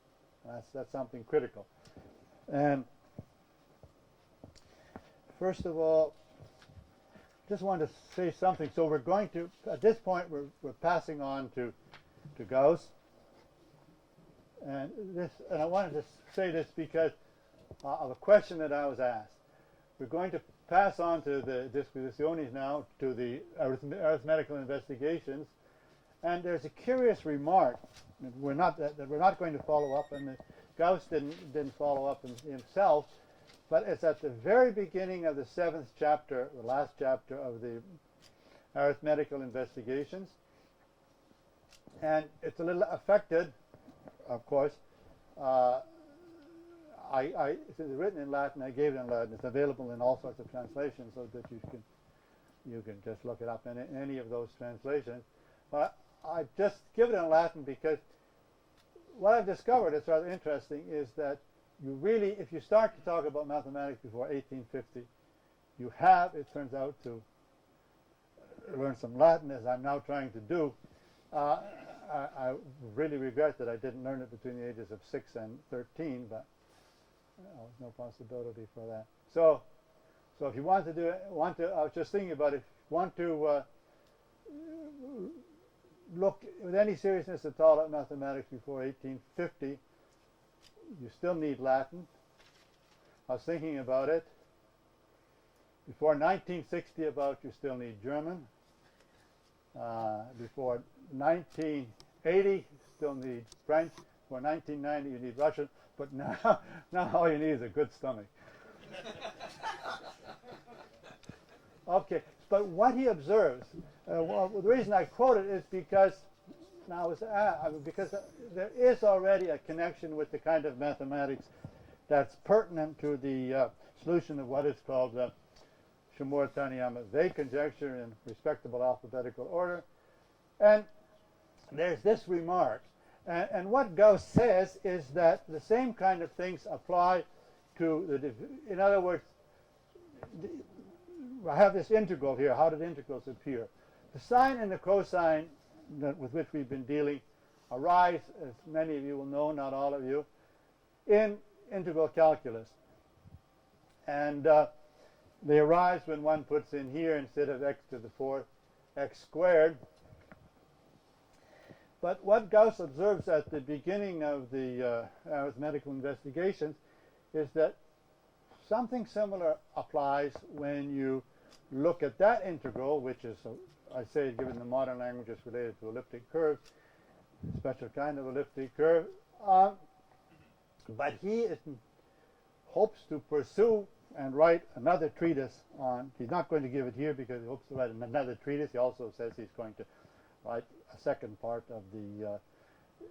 That's something critical. And first of all, just want to say something. So we're going to, at this point, we're passing on to Gauss. And I wanted to say this because of a question that I was asked. We're going to pass on to the disquisitiones now, to the arithmetical investigations, and there's a curious remark that we're not going to follow up, and Gauss didn't follow up himself, but it's at the very beginning of the 7th chapter, the last chapter of the arithmetical investigations, and it's a little affected, of course. It's written in Latin. I gave it in Latin. It's available in all sorts of translations, so that you can just look it up in any of those translations. But I just give it in Latin because what I've discovered, it's rather interesting, is that you really, if you start to talk about mathematics before 1850, you have, it turns out, to learn some Latin, as I'm now trying to do. I really regret that I didn't learn it between the ages of 6 and 13, but there's no possibility for that. So if you want to do it, I was just thinking about it, if you want to look with any seriousness at all at mathematics before 1850, you still need Latin. I was thinking about it. Before 1960 you still need German. Before 1980, you still need French. Before 1990, you need Russian. But now all you need is a good stomach. Okay, but what he observes, well, the reason I quote it is because because there is already a connection with the kind of mathematics that's pertinent to the solution of what is called the Shimura-Taniyama-Veii conjecture in respectable alphabetical order. And there's this remark. And what Gauss says is that the same kind of things apply to in other words, I have this integral here. How did integrals appear? The sine and the cosine with which we've been dealing arise, as many of you will know, not all of you, in integral calculus. And they arise when one puts in here, instead of x to the 4th, x squared. But what Gauss observes at the beginning of the arithmetical investigations is that something similar applies when you look at that integral, which is, I say, given the modern language, is related to elliptic curves, a special kind of elliptic curve. But he hopes to pursue and write another treatise on, he's not going to give it here because he hopes to write another treatise. He also says he's going to write a second part of the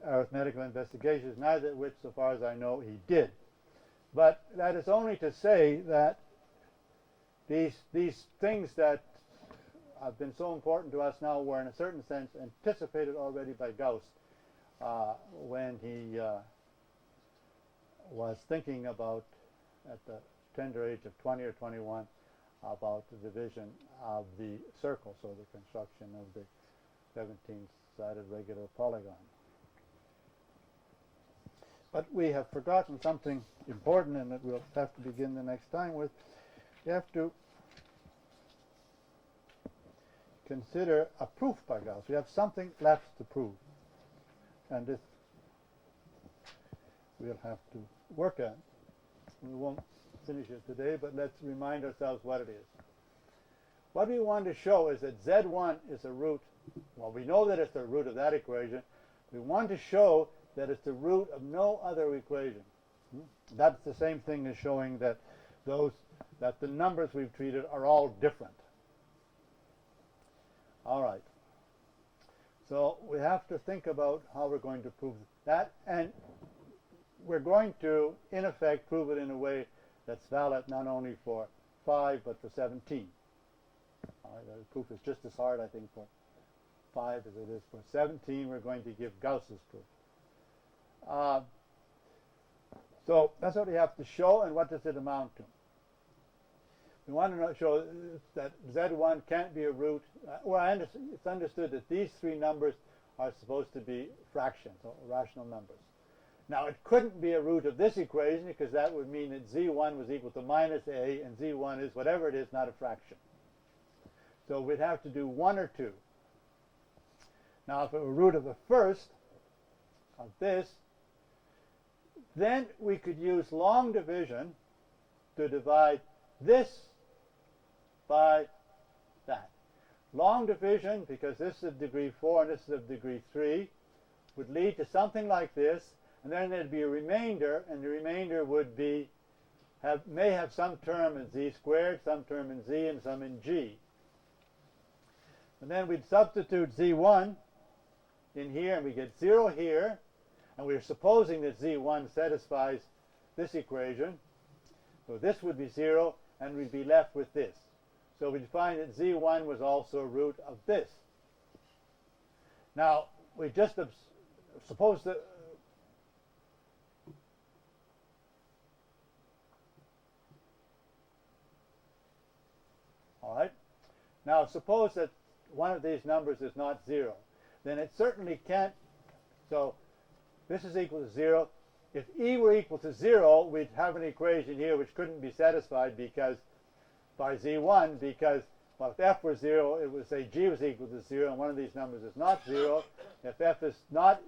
arithmetical investigations, neither of which, so far as I know, he did. But that is only to say that these things that have been so important to us now were, in a certain sense, anticipated already by Gauss when he was thinking about, at the tender age of 20 or 21, about the division of the circle, so the construction of the 17-sided regular polygon. But we have forgotten something important, and that we'll have to begin the next time with. You have to consider a proof by Gauss. We have something left to prove, and this we'll have to work at. We won't finish it today, but let's remind ourselves what it is. What we want to show is that Z1 is a root. Well, we know that it's the root of that equation. We want to show that it's the root of no other equation. That's the same thing as showing that the numbers we've treated are all different. All right. So we have to think about how we're going to prove that, and we're going to, in effect, prove it in a way that's valid not only for 5 but for 17. All right, the proof is just as hard, I think, for 5 as it is for 17. We're going to give Gauss's proof. So that's what we have to show, and what does it amount to? We want to show that Z1 can't be a root. It's understood that these three numbers are supposed to be fractions, or rational numbers. Now, it couldn't be a root of this equation, because that would mean that Z1 was equal to minus A, and Z1 is, whatever it is, not a fraction. So we'd have to do 1 or 2. Now, if it were root of the first of this, then we could use long division to divide this by that. Long division, because this is of degree 4 and this is of degree 3, would lead to something like this, and then there'd be a remainder, and the remainder would be may have some term in z squared, some term in z, and some in g. And then we'd substitute z1 in here, and we get 0 here, and we're supposing that z1 satisfies this equation. So this would be 0, and we'd be left with this. So we'd find that z1 was also a root of this. Now, we just suppose that all right. Now, suppose that one of these numbers is not 0. Then it certainly can't. So this is equal to 0. If e were equal to 0, we'd have an equation here which couldn't be satisfied because by z1, because, well, if f were 0, it would say g was equal to 0, and one of these numbers is not 0. If f is not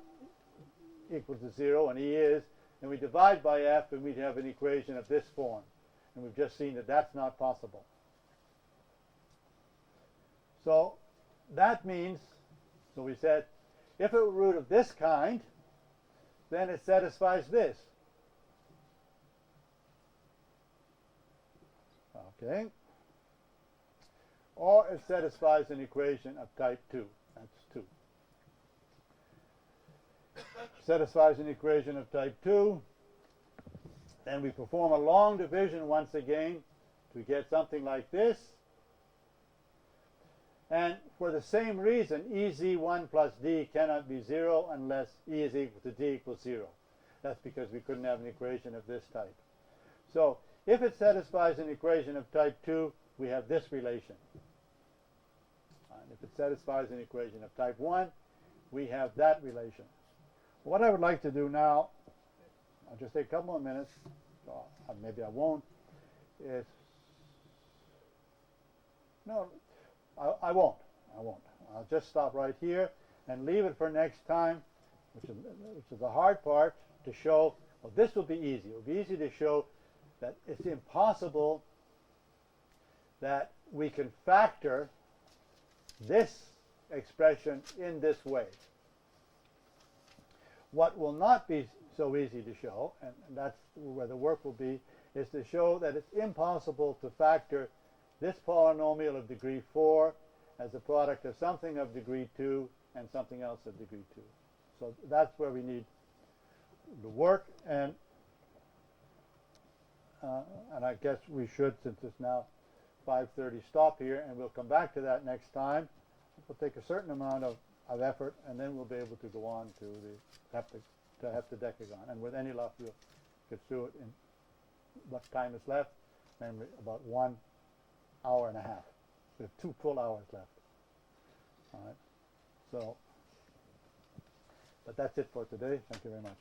equal to 0 and e is, then we divide by f, and we'd have an equation of this form. And we've just seen that that's not possible. So that means, so we said, if it were a root of this kind, then it satisfies this. Okay. Or it satisfies an equation of type 2. That's 2. Satisfies an equation of type 2. Then we perform a long division once again to get something like this. And for the same reason, ez1 plus d cannot be 0 unless e is equal to d equals 0. That's because we couldn't have an equation of this type. So if it satisfies an equation of type 2, we have this relation. And if it satisfies an equation of type 1, we have that relation. What I would like to do now, I'll just take a couple more minutes, maybe I won't, is, no, I won't. I'll just stop right here and leave it for next time, which is the hard part, to show, well, this will be easy. It will be easy to show that it's impossible that we can factor this expression in this way. What will not be so easy to show, and that's where the work will be, is to show that it's impossible to factor this polynomial of degree 4 as a product of something of degree 2 and something else of degree 2. So that's where we need the work, and I guess we should, since it's now 5:30, stop here, and we'll come back to that next time. It'll take a certain amount of effort, and then we'll be able to go on to the heptadecagon. And with any luck, we'll get through it in what time is left, namely about 1 hour and a half. We have 2 full hours left. All right. So, but that's it for today. Thank you very much.